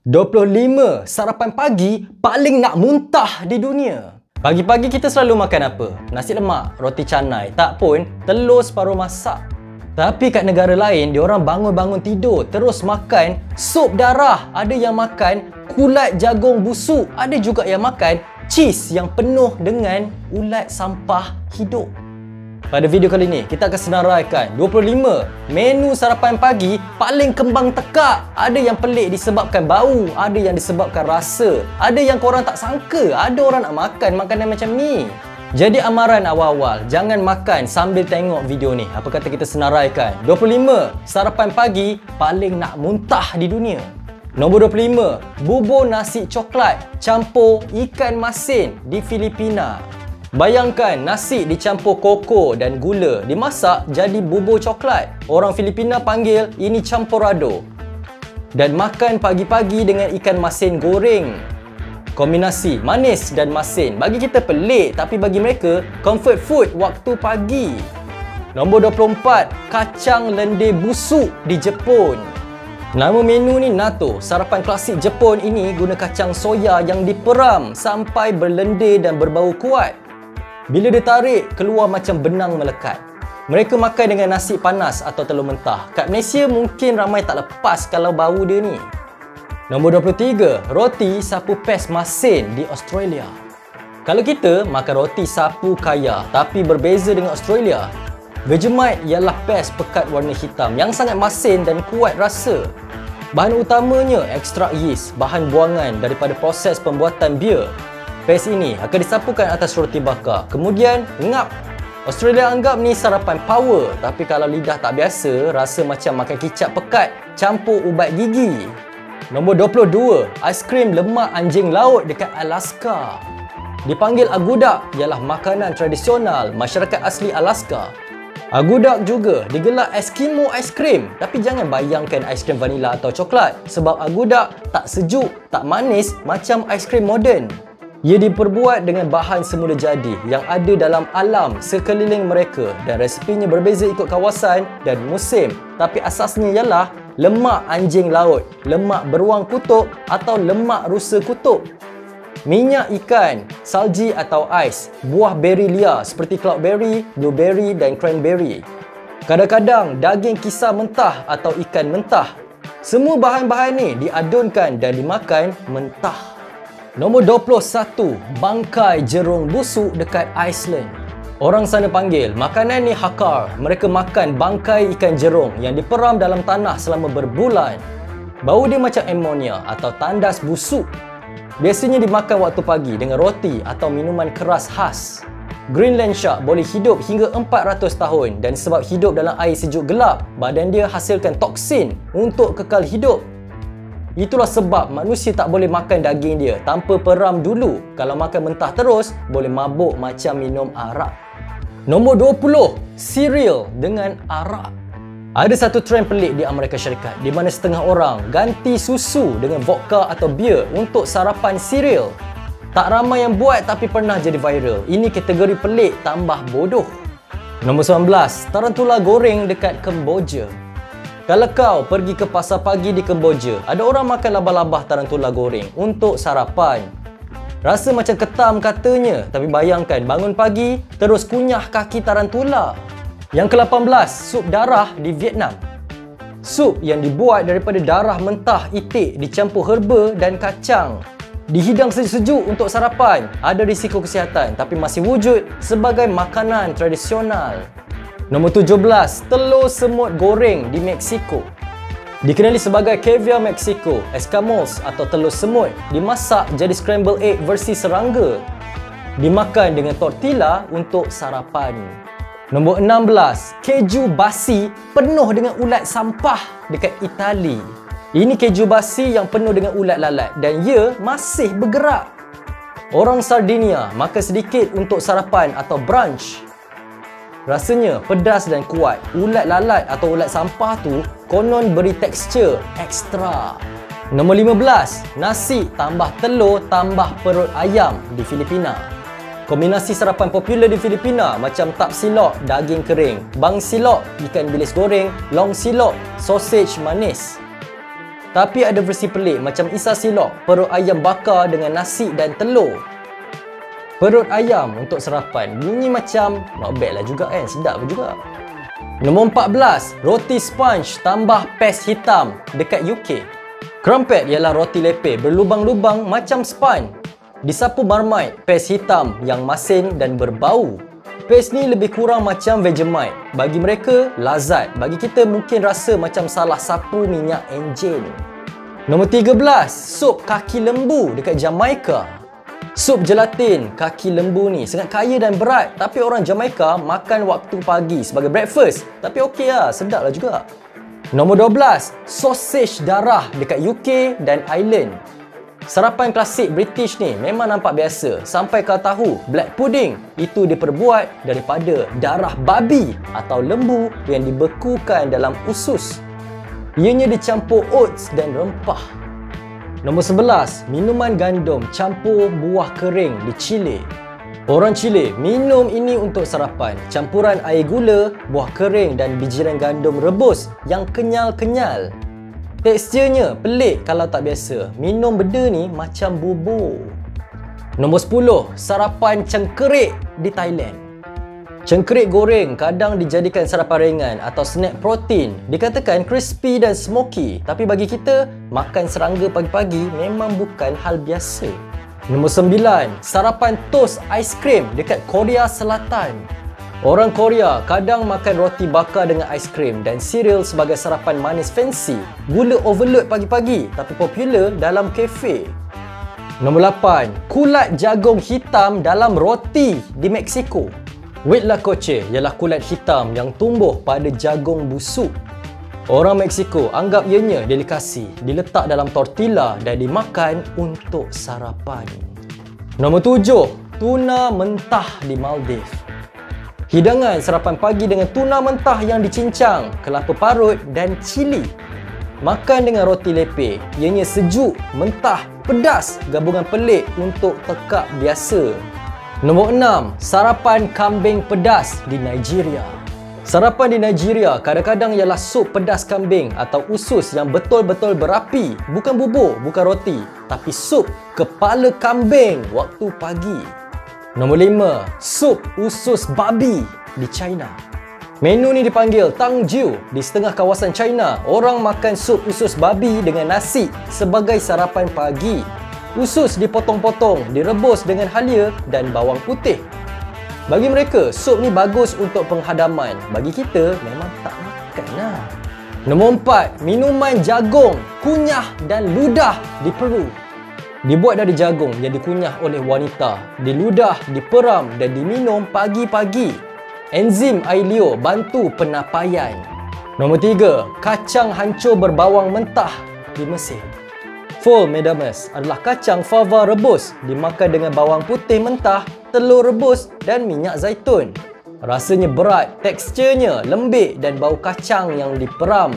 25 sarapan pagi paling nak muntah di dunia. Pagi-pagi kita selalu makan apa? Nasi lemak, roti canai, tak pun telur separuh masak. Tapi kat negara lain, diorang bangun-bangun tidur terus makan sup darah. Ada yang makan kulat jagung busuk, ada juga yang makan cheese yang penuh dengan ulat sampah hidup. Pada video kali ini, kita akan senaraikan 25 menu sarapan pagi paling kembang tekak. Ada yang pelik disebabkan bau, ada yang disebabkan rasa, ada yang korang tak sangka ada orang nak makan makanan macam ni. Jadi amaran awal-awal, jangan makan sambil tengok video ni. Apa kata kita senaraikan 25 sarapan pagi paling nak muntah di dunia. Nombor 25, bubur nasi coklat campur ikan masin di Filipina. Bayangkan nasi dicampur koko dan gula, dimasak jadi bubur coklat. Orang Filipina panggil ini campurado. Dan makan pagi-pagi dengan ikan masin goreng. Kombinasi manis dan masin. Bagi kita pelik, tapi bagi mereka comfort food waktu pagi. Nombor 24, kacang lendir busuk di Jepun. Nama menu ni natto. Sarapan klasik Jepun ini guna kacang soya yang diperam sampai berlendir dan berbau kuat. Bila ditarik, keluar macam benang melekat. Mereka makan dengan nasi panas atau telur mentah. Kat Malaysia mungkin ramai tak lepas kalau bau dia ni. Nombor 23, roti sapu pes masin di Australia. Kalau kita makan roti sapu kaya, tapi berbeza dengan Australia. Vegemite ialah pes pekat warna hitam yang sangat masin dan kuat rasa. Bahan utamanya ekstrak yeast, bahan buangan daripada proses pembuatan bia. Pes ini akan disapukan atas roti bakar, kemudian ngap. Australia anggap ni sarapan power, tapi kalau lidah tak biasa, rasa macam makan kicap pekat campur ubat gigi. Nombor 22, aiskrim lemak anjing laut dekat Alaska. Dipanggil agudak, ialah makanan tradisional masyarakat asli Alaska. Agudak juga digelar Eskimo aiskrim, tapi jangan bayangkan aiskrim vanila atau coklat, sebab agudak tak sejuk, tak manis macam aiskrim moden. Ia diperbuat dengan bahan semula jadi yang ada dalam alam sekeliling mereka dan resepinya berbeza ikut kawasan dan musim, tapi asasnya ialah lemak anjing laut, lemak beruang kutub atau lemak rusa kutub. Minyak ikan, salji atau ais, buah beri liar seperti cloudberry, blueberry dan cranberry. Kadang-kadang daging kisar mentah atau ikan mentah. Semua bahan-bahan ni diadunkan dan dimakan mentah. Nombor 21, bangkai jerung busuk dekat Iceland. Orang sana panggil makanan ni hakar. Mereka makan bangkai ikan jerung yang diperam dalam tanah selama berbulan. Bau dia macam amonia atau tandas busuk. Biasanya dimakan waktu pagi dengan roti atau minuman keras khas. Greenland shark boleh hidup hingga 400 tahun dan sebab hidup dalam air sejuk gelap, badan dia hasilkan toksin untuk kekal hidup. Itulah sebab manusia tak boleh makan daging dia tanpa peram dulu. Kalau makan mentah terus, boleh mabuk macam minum arak. Nombor 20, cereal dengan arak. Ada satu trend pelik di Amerika Syarikat di mana setengah orang ganti susu dengan vodka atau bia untuk sarapan cereal. Tak ramai yang buat tapi pernah jadi viral. Ini kategori pelik tambah bodoh. Nombor 19, tarantula goreng dekat Kemboja. Kalau kau pergi ke pasar pagi di Kemboja, ada orang makan labah-labah tarantula goreng untuk sarapan. Rasa macam ketam katanya, tapi bayangkan bangun pagi terus kunyah kaki tarantula. Yang ke-18, sup darah di Vietnam. Sup yang dibuat daripada darah mentah itik dicampur herba dan kacang. Dihidang sejuk-sejuk untuk sarapan. Ada risiko kesihatan tapi masih wujud sebagai makanan tradisional. Nombor 17, telur semut goreng di Mexico. Dikenali sebagai caviar Mexico, escamos atau telur semut dimasak jadi scrambled egg versi serangga. Dimakan dengan tortilla untuk sarapan. Nombor 16, keju basi penuh dengan ulat sampah dekat Itali. Ini keju basi yang penuh dengan ulat lalat dan ia masih bergerak. Orang Sardinia makan sedikit untuk sarapan atau brunch. Rasanya pedas dan kuat. Ulat lalat atau ulat sampah tu konon beri tekstur ekstra. Nombor 15, nasi tambah telur tambah perut ayam di Filipina. Kombinasi sarapan popular di Filipina macam tap silok, daging kering, bang silok, ikan bilis goreng, long silok, sausage manis. Tapi ada versi pelik macam isa silok, perut ayam bakar dengan nasi dan telur. Perut ayam untuk sarapan, bunyi macam not bad lah juga kan, sedap juga. Nombor 14, roti sponge tambah pes hitam dekat UK. Crumpet ialah roti lepeh berlubang-lubang macam sponge. Disapu Marmite, pes hitam yang masin dan berbau. Pes ni lebih kurang macam Vegemite. Bagi mereka, lazat. Bagi kita mungkin rasa macam salah sapu minyak enjin. Nombor 13, sup kaki lembu dekat Jamaica. Sup gelatin kaki lembu ni sangat kaya dan berat, tapi orang Jamaica makan waktu pagi sebagai breakfast. Tapi okey lah, sedap lah juga. Nombor 12, sausage darah dekat UK dan Ireland. Sarapan klasik British ni memang nampak biasa. Sampai kau tahu, black pudding itu diperbuat daripada darah babi atau lembu yang dibekukan dalam usus. Ianya dicampur oats dan rempah. Nombor 11, minuman gandum campur buah kering di Chile. Orang Chile minum ini untuk sarapan. Campuran air gula, buah kering dan bijiran gandum rebus yang kenyal-kenyal. Teksturnya pelik kalau tak biasa. Minum benda ni macam bubur. Nombor 10, sarapan cengkerik di Thailand. Cengkerik goreng kadang dijadikan sarapan ringan atau snack protein. Dikatakan crispy dan smoky, tapi bagi kita, makan serangga pagi-pagi memang bukan hal biasa. Nombor 9, sarapan toast aiskrim dekat Korea Selatan. Orang Korea kadang makan roti bakar dengan aiskrim dan cereal sebagai sarapan manis fancy. Gula overload pagi-pagi tapi popular dalam kafe. Nombor 8, kulat jagung hitam dalam roti di Mexico. Huitlacoche ialah kulat hitam yang tumbuh pada jagung busuk. Orang Mexico anggap ianya delikasi, diletak dalam tortilla dan dimakan untuk sarapan. Nombor 7, tuna mentah di Maldives. Hidangan sarapan pagi dengan tuna mentah yang dicincang, kelapa parut dan cili. Makan dengan roti lepeh. Ianya sejuk, mentah, pedas, gabungan pelik untuk tekak biasa. Nombor 6, sarapan kambing pedas di Nigeria. Sarapan di Nigeria kadang-kadang ialah sup pedas kambing atau usus yang betul-betul berapi. Bukan bubur, bukan roti, tapi sup kepala kambing waktu pagi. Nombor 5, sup usus babi di China. Menu ni dipanggil Tangjiu. Di setengah kawasan China, orang makan sup usus babi dengan nasi sebagai sarapan pagi. Usus dipotong-potong, direbus dengan halia dan bawang putih. Bagi mereka, sup ni bagus untuk penghadaman. Bagi kita, memang tak makan lah. Nombor 4, minuman jagung, kunyah dan ludah di Peru. Dibuat dari jagung yang dikunyah oleh wanita, diludah, diperam dan diminum pagi-pagi. Enzim air liur bantu penapaian. Nombor 3, kacang hancur berbawang mentah di Mesir. Fol medames adalah kacang fava rebus, dimakan dengan bawang putih mentah, telur rebus dan minyak zaitun. Rasanya berat, teksturnya lembik dan bau kacang yang diperam.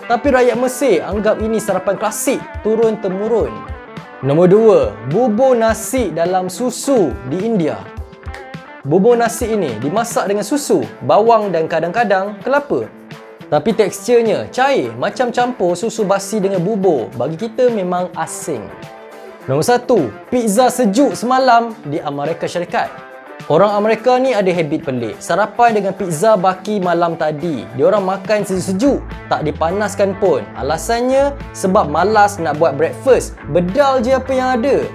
Tapi rakyat Mesir anggap ini sarapan klasik turun-temurun. Nombor 2, bubur nasi dalam susu di India. Bubur nasi ini dimasak dengan susu, bawang dan kadang-kadang kelapa. Tapi teksturnya cair macam campur susu basi dengan bubur. Bagi kita memang asing. Nombor 1, pizza sejuk semalam di Amerika Syarikat. Orang Amerika ni ada habit pelik. Sarapan dengan pizza baki malam tadi. Diorang makan sejuk-sejuk, tak dipanaskan pun. Alasannya sebab malas nak buat breakfast. Bedal je apa yang ada.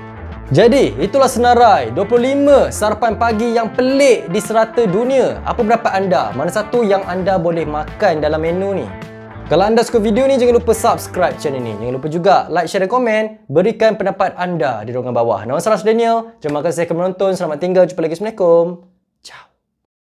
Jadi, itulah senarai 25 sarapan pagi yang pelik di serata dunia. Apa pendapat anda? Mana satu yang anda boleh makan dalam menu ni? Kalau anda suka video ni, jangan lupa subscribe channel ni. Jangan lupa juga like, share dan komen. Berikan pendapat anda di ruangan bawah. Nama saya Daniel. Terima kasih kerana menonton. Selamat tinggal. Jumpa lagi. Assalamualaikum.